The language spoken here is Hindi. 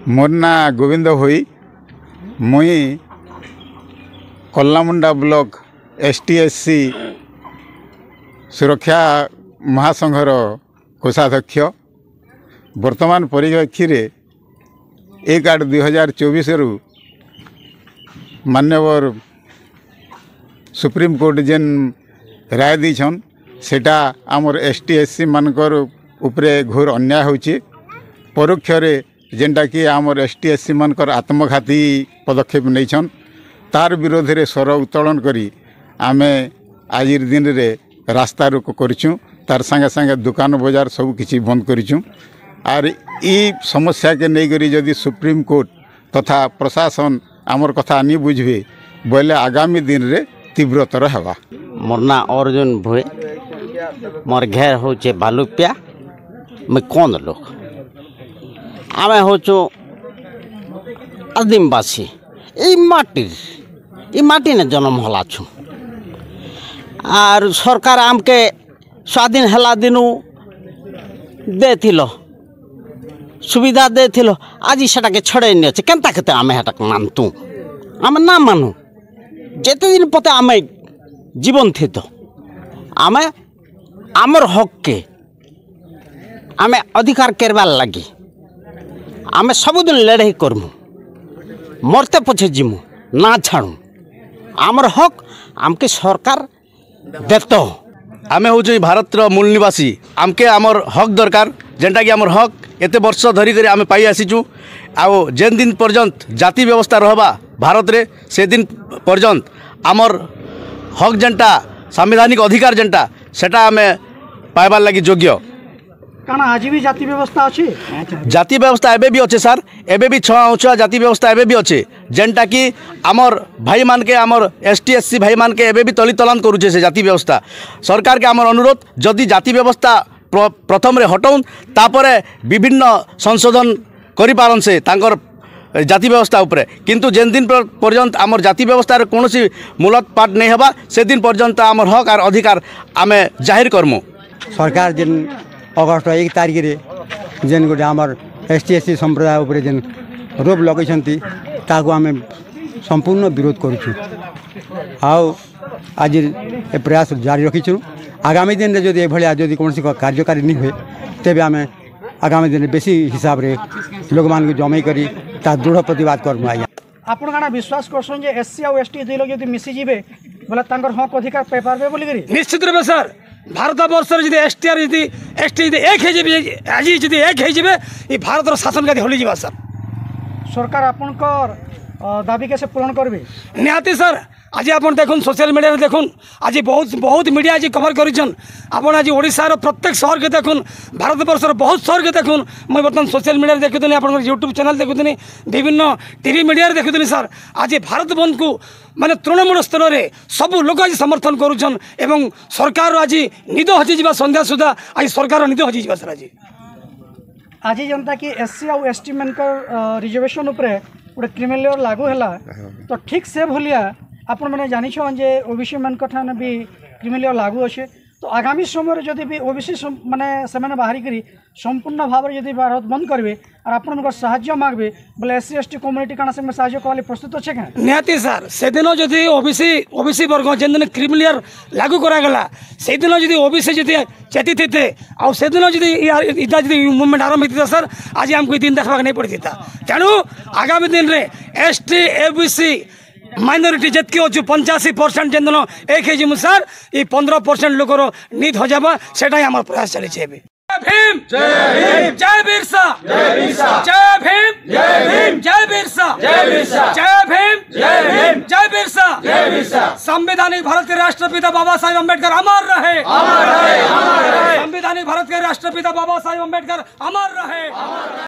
मोर ना गोविंद होई मुई कल्लामुंडा ब्लॉक एसटीएससी सुरक्षा महासंघर कोषाध्यक्ष वर्तमान परिप्रेक्षी 1/8/2024 रु मान्यवर सुप्रीम कोर्ट जेन राय दीछन सेटा आमर एसटीएससी मानकर उपरे घोर अन्याय होची परोक्ष जेनटा कि आमर एसटीएससी मानकर आत्मघाती पदक्षेप नहींछन तार विरोध रे स्वर उत्तोलन करी आमे आज दिन रे रास्ता रोक करिछु तार संगे संगे दुकान बाजार सब किछि बंद करिछु आर ई समस्या के नहीं करी जदि सुप्रीम कोर्ट तथा प्रशासन आमर कथा नहीं बुझे बोले आगामी दिन रे तीव्रतर हवा। मोर ना अर्जुन भुए मोर घेर होचे बालुपिया मैं कौन लोग आम होचु आदिमवासी ई माटी ने जन्म हला छु आर सरकार आमके स्वाधीन हला दिनु देथिलो सुविधा देथिलो आज सेटा के छड़े नि अछि केनता केते आमे हेटा मानतु आमे ना मानु जेते दिन पते आमे जीवन थी तो आमे आमर हक के आमे अधिकार करवार लगी आमे सबुदिन लड़ाई करमु मरते पछे जीमु ना छाड़ू आमर हक आमके सरकार देतो आमे हूँ भारत मूल निवासी आमके आमर हक दरकार जेनटा कि आमर हक एते वर्ष धरिक आमे पाई आसीचु आउ जेन दिन पर्यंत जाति व्यवस्था रहबा भारत रे से दिन पर्यंत आमर हक जेनटा संवैधानिक अधिकार जेनटा सेटा आमे पाइबार लगी योग्य काना आज भी जाति व्यवस्था अच्छी जाति व्यवस्था एबे भी अच्छे सर एबे भी छुआ जाति व्यवस्था एबे भी अच्छे जेनटा कि आमर भाई मान के आमर एसटीएससी भाई मान के एबे भी तली तलान करुचे से जाति व्यवस्था सरकार के आमर अनुरोध जदि जाति व्यवस्था प्रथम रे हटाउन तापरे विभिन्न संशोधन करि पारन से तांकर जाति व्यवस्था उपरे किंतु जेन दिन पर्यंत आमर जाति व्यवस्था कौन सी मूलत पाठ नहीं हबा से दिन पर्यंत आमर हक और अधिकार आमे जाहिर करमु। सरकार जेन अगस्ट 1 तारिख रे जेन गोटे आमर एसटीएससी संप्रदाय उपरे जेन रोप लगैछंती ताको आमे संपूर्ण विरोध करूछु आउ आज ए प्रयास जारी रखीछु आगामी दिन रे जदि एभलिया जदि कोनसी कार्यकारी नहीं हुए तेबे आमे आगामी दिन बेसी हिसाब रे लोग मान को जमै करी ता दृढ़ प्रतिवाद करमु। आया आपण काना विश्वास करछन जे एससी और एसटी दुई लोग जदि मिसी जिवे बोले तांकर हक अधिकार पाइ पारबे बोली करी निश्चित रूप सर भारत वर्ष यदि एसटी और यदि एसटी यदि एक है जे आज यदि एक है जे ई भारत शासन गादी होली जीवा सर सरकार आपनकर दाबी कैसे पूर्ण करबे निहाती सर आज आप देखुन सोशल मीडिया में देखुन आज बहुत मीडिया आज कवर करिछन आपण आज ओडिसा रो प्रत्येक शहर के देखुन भारत वर्ष बहुत शहर के देखुन मैं बर्तमान सोशल मीडिया देखुनी आप यूट्यूब चैनल देखुनी विभिन्न टीवी मीडिया देखुनी सर आज भारत बंद को माने तृणमूल स्तर में सबू लोग आज समर्थन करुछन एवं सरकार आज निद हजिजा संध्या सुधा आज सरकार निद हजिजा सर आज जनता कि एससी और एसटी मानकर रिजर्वेशन उपरे गोटे क्रिमिनल लागू है तो ठीक से भलिया आपण मैंने जानी जे ओबीसी मान ठाने भी क्रिमिनल लागू अच्छे तो आगामी समय जदि भी ओबीसी माने से बाहरी करी संपूर्ण भाव में जदि भारत बंद करेंगे और आपण साहाय्य मांगे बोले एससी एसटी कम्युनिटी काना से साहाय्य कवाले प्रस्तुत अच्छे क्या निहाती सर से दिन जदि ओबीसी वर्ग जेन दिन क्रिमिनल लागू करागला से दिन जदि ओबीसी जदि चेती थे आउ से दिन जदि इटा जदि मूवमेंट आरंभ होता सर आज हमको दिन देखा नहीं पड़ी था तेणु आगामी दिन में एसटी एबीसी माइनॉरिटी जितके अच्छे 85% जेन एक है सर ये 15% लोकर नीत हजाबा सेटा आम प्रयास चली जय भीम जय बिरसा जय भीम जय बिरसा जय भीम जय बिरसा संवैधानिक भारत के राष्ट्रपिता बाबा साहेब अम्बेडकर अमर रहे संवैधानिक भारत के राष्ट्रपिता बाबा साहेब अम्बेडकर अमर रहे।